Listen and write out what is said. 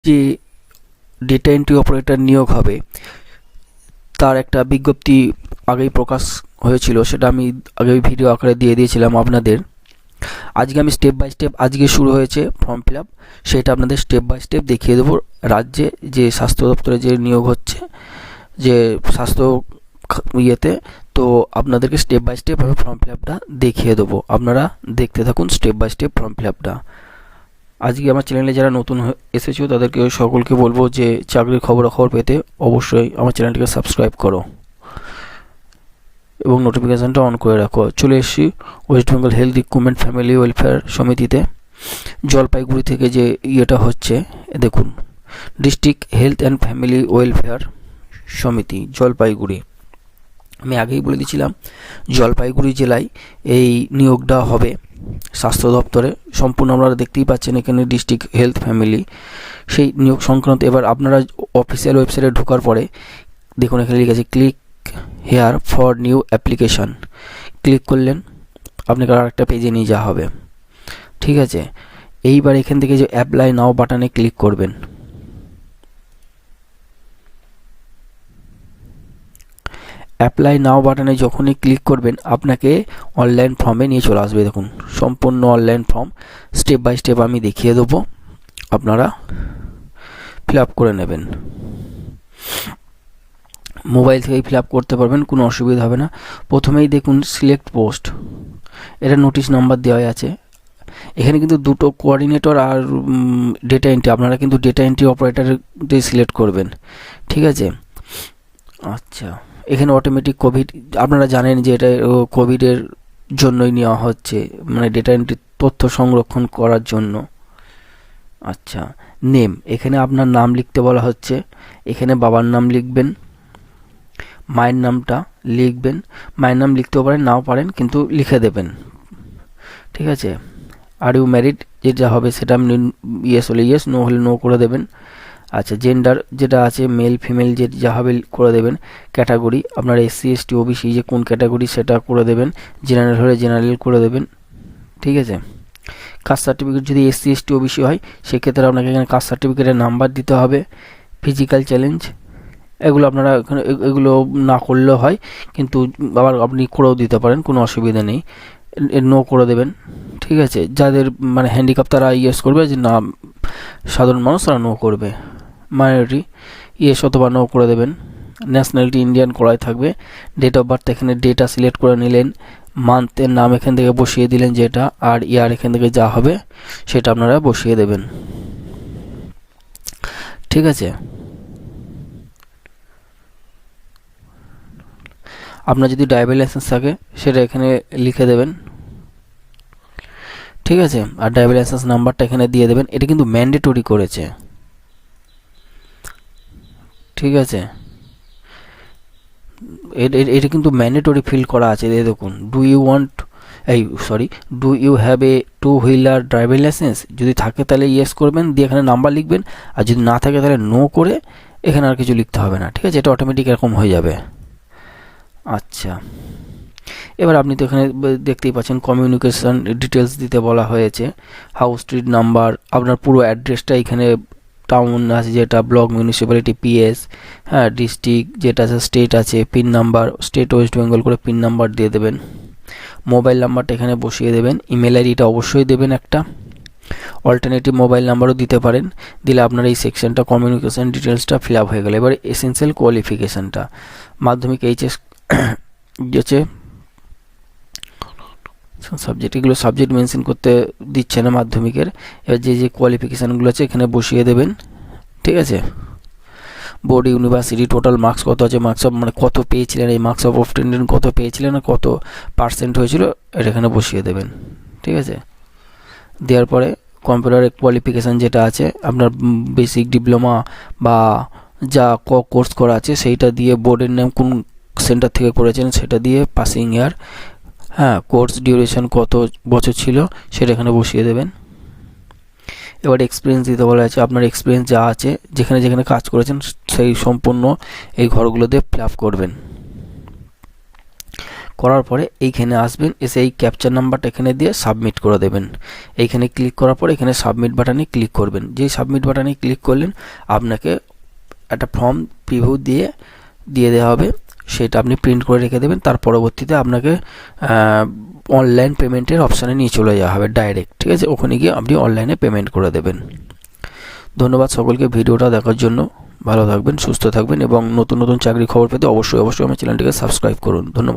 যে data entry operator নিয়োগ হবে তার একটা বিজ্ঞপ্তি আগেই প্রকাশ হয়েছিল, সেটা আমি আগে ভিডিও আকারে দিয়ে দিয়েছিলাম আপনাদের। আজকে আমি স্টেপ বাই স্টেপ, আজকে শুরু হয়েছে ফর্ম ফিল আপ, সেটা আপনাদের স্টেপ বাই স্টেপ দেখিয়ে দেবো। রাজ্যে যে স্বাস্থ্য দপ্তরে যে নিয়োগ হচ্ছে, যে স্বাস্থ্য ইয়েতে, তো আপনাদেরকে স্টেপ বাই স্টেপ আমি ফর্ম ফিল আপটা দেখিয়ে দেবো। আপনারা দেখতে থাকুন step by step form fill আপটা। আজকে আমার চ্যানেলে যারা নতুন এসেছো তাদেরকে সকলকে বলবো যে চাকরির খবরাখবর পেতে অবশ্যই আমার চ্যানেলটিকে সাবস্ক্রাইব করো এবং নোটিফিকেশানটা অন করে রাখো। চলে এসেছি West Bengal health recruitment family welfare সমিতিতে। জলপাইগুড়ি থেকে যে ইয়েটা হচ্ছে দেখুন, district health and family welfare সমিতি জলপাইগুড়ি। আমি আগেই বলে দিয়েছিলাম জলপাইগুড়ি জেলায় এই নিয়োগটা হবে স্বাস্থ্য দপ্তরে। সম্পূর্ণ আপনারা দেখতেই পাচ্ছেন এখানে ডিস্ট্রিক্ট হেলথ ফ্যামিলি, সেই নিয়োগ সংক্রান্ত। এবার আপনারা অফিসিয়াল ওয়েবসাইটে ঢোকার পরে দেখুন এখানে লিখেছে click here for new application. Click করলেন আপনাকে আর একটা পেজে নিয়ে যাওয়া হবে। ঠিক আছে, এইবার এখান থেকে যে অ্যাপ্লাই নাও বাটনে ক্লিক করবেন। অ্যাপ্লাই নাও বাটনে যখনই ক্লিক করবেন আপনাকে অনলাইন ফর্মে নিয়ে চলে আসবে। দেখুন সম্পূর্ণ online form, step by step আমি দেখিয়ে দেবো, আপনারা ফিল আপ করে নেবেন। মোবাইল থেকেই ফিল আপ করতে পারবেন, কোনো অসুবিধা হবে না। প্রথমেই দেখুন সিলেক্ট পোস্ট, এটা নোটিশ নাম্বার দেওয়া আছে। এখানে কিন্তু দুটো কোঅর্ডিনেটর আর ডেটা এন্ট্রি, আপনারা কিন্তু ডেটা এন্ট্রি অপারেটরটাই সিলেক্ট করবেন। ঠিক আছে, আচ্ছা এখানে অটোমেটিক কোভিড, আপনারা জানেন যে এটা কোভিডের জন্যই নেওয়া হচ্ছে, মানে ডেটা এন্ট্রি তথ্য সংরক্ষণ করার জন্য। আচ্ছা নেম, এখানে আপনার নাম লিখতে বলা হচ্ছে। এখানে বাবার নাম লিখবেন, মায়ের নামটা লিখবেন। মায়ের নাম লিখতেও পারেন নাও পারেন, কিন্তু লিখে দেবেন। ঠিক আছে, আর ইউ ম্যারিড যেটা হবে সেটা আপনি ইয়েস হলে ইয়েস, নো হলে নো করে দেবেন। আচ্ছা জেন্ডার যেটা আছে মেল ফিমেল যে যা হবে করে দেবেন। ক্যাটাগরি আপনার এসসি এসটি ওবিসি যে কোন ক্যাটাগরি সেটা করে দেবেন। জেনারেল হলে জেনারেল করে দেবেন। ঠিক আছে, কাস্ট সার্টিফিকেট যদি এসসি এসটি ওবিসি হয় সেক্ষেত্রে আপনাকে এখানে কাস্ট সার্টিফিকেটের নাম্বার দিতে হবে। ফিজিক্যাল চ্যালেঞ্জ এগুলো আপনারা এখানে এগুলো না করলেও হয়, কিন্তু আবার আপনি করেও দিতে পারেন, কোনো অসুবিধা নেই। নো করে দেবেন। ঠিক আছে, যাদের মানে হ্যান্ডিক্যাপ তারা ইয়েস করবে, যে না সাধারণ মানুষ তারা নো করবে। মাইনরিটি ইয়েস অথবা নো করে দেবেন। ন্যাশনালিটি ইন্ডিয়ান করাই থাকবে। ডেট অফ বার্থ এখানে ডেটা সিলেক্ট করে নিলেন, মান্থের নাম এখান থেকে বসিয়ে দিলেন যেটা, আর ইয়ার এখান থেকে যা হবে সেটা আপনারা বসিয়ে দেবেন। ঠিক আছে, আপনার যদি ড্রাইভিং লাইসেন্স থাকে সেটা এখানে লিখে দেবেন। ঠিক আছে, আর ড্রাইভিং লাইসেন্স নাম্বারটা এখানে দিয়ে দেবেন। এটা কিন্তু ম্যান্ডেটরি করেছে। ঠিক আছে, এটা কিন্তু ম্যান্ডেটরি ফিল করা আছে। দেখুন do you have a two wheeler driving license, যদি থাকে তাহলে ইয়েস করবেন, দিয়ে এখানে নাম্বার লিখবেন। আর যদি না থাকে তাহলে নো করে এখানে আর কিছু লিখতে হবে না। ঠিক আছে, এটা অটোমেটিক এরকম হয়ে যাবে। আচ্ছা এবার আপনি তো এখানে দেখতেই পাচ্ছেন কমিউনিকেশন ডিটেলস দিতে বলা হয়েছে। হাউস স্ট্রিট নাম্বার, আপনার পুরো অ্যাড্রেসটা এখানে, টাউন আছে যেটা, ব্লক মিউনিসিপ্যালিটি পিএস, হ্যাঁ ডিস্ট্রিক্ট যেটা আছে, স্টেট আছে, pin number, state West Bengal করে পিন নাম্বার দিয়ে দেবেন। মোবাইল নাম্বারটা এখানে বসিয়ে দেবেন। ইমেল আইডিটা অবশ্যই দেবেন একটা, অল্টারনেটিভ মোবাইল নাম্বারও দিতে পারেন। দিলে আপনার এই সেকশনটা কমিউনিকেশন ডিটেলসটা ফিল আপ হয়ে গেল। এবার এসেনশিয়াল কোয়ালিফিকেশানটা মাধ্যমিক এইচএস হচ্ছে সাবজেক্ট, এগুলো সাবজেক্ট মেনশন করতে দিচ্ছে না মাধ্যমিকের। এবার যে যে কোয়ালিফিকেশানগুলো আছে এখানে বসিয়ে দেবেন। ঠিক আছে, বোর্ড ইউনিভার্সিটি টোটাল মার্কস কত আছে, মার্কস অফ মানে কত পেয়েছিলেন, এই মার্কস অফ অ্যাটেন্ডেন্স কত পেয়েছিলেন আর কত পার্সেন্ট হয়েছিল এটা এখানে বসিয়ে দেবেন। ঠিক আছে, দেওয়ার পরে কম্পিউটারের কোয়ালিফিকেশান যেটা আছে আপনার বেসিক ডিপ্লোমা বা যা কোর্স করা আছে সেইটা দিয়ে, বোর্ডের নাম কোন সেন্টার থেকে করেছেন সেটা দিয়ে, পাসিং ইয়ার, হ্যাঁ কোর্স ডিউরেশন কত বছর ছিল সেটা এখানে বসিয়ে দেবেন। এবার এক্সপিরিয়েন্স দিতে বলা আছে, আপনার এক্সপিরিয়েন্স যা আছে যেখানে যেখানে কাজ করেছেন সেই সম্পূর্ণ এই ঘরগুলো দিয়ে ফিল আপ করবেন। করার পরে এইখানে আসবেন, এসে এই ক্যাপচার নাম্বারটা এখানে দিয়ে সাবমিট করে দেবেন। এইখানে ক্লিক করার পরে এখানে সাবমিট বাটনে ক্লিক করবেন। যেই সাবমিট বাটনে ক্লিক করলেন আপনাকে একটা ফর্ম প্রিভিউ দিয়ে দেওয়া হবে, সেটা আপনি প্রিন্ট করে রেখে দেবেন। তার পরবর্তীতে আপনাকে অনলাইন পেমেন্টের অপশানে নিয়ে চলে যাওয়া হবে ডাইরেক্ট, ঠিক আছে? ওখানে গিয়ে আপনি অনলাইনে পেমেন্ট করে দেবেন। ধন্যবাদ সকলকে ভিডিওটা দেখার জন্য। ভালো থাকবেন, সুস্থ থাকবেন এবং নতুন নতুন চাকরির খবর পেতে অবশ্যই আমার চ্যানেলটিকে সাবস্ক্রাইব করুন। ধন্যবাদ।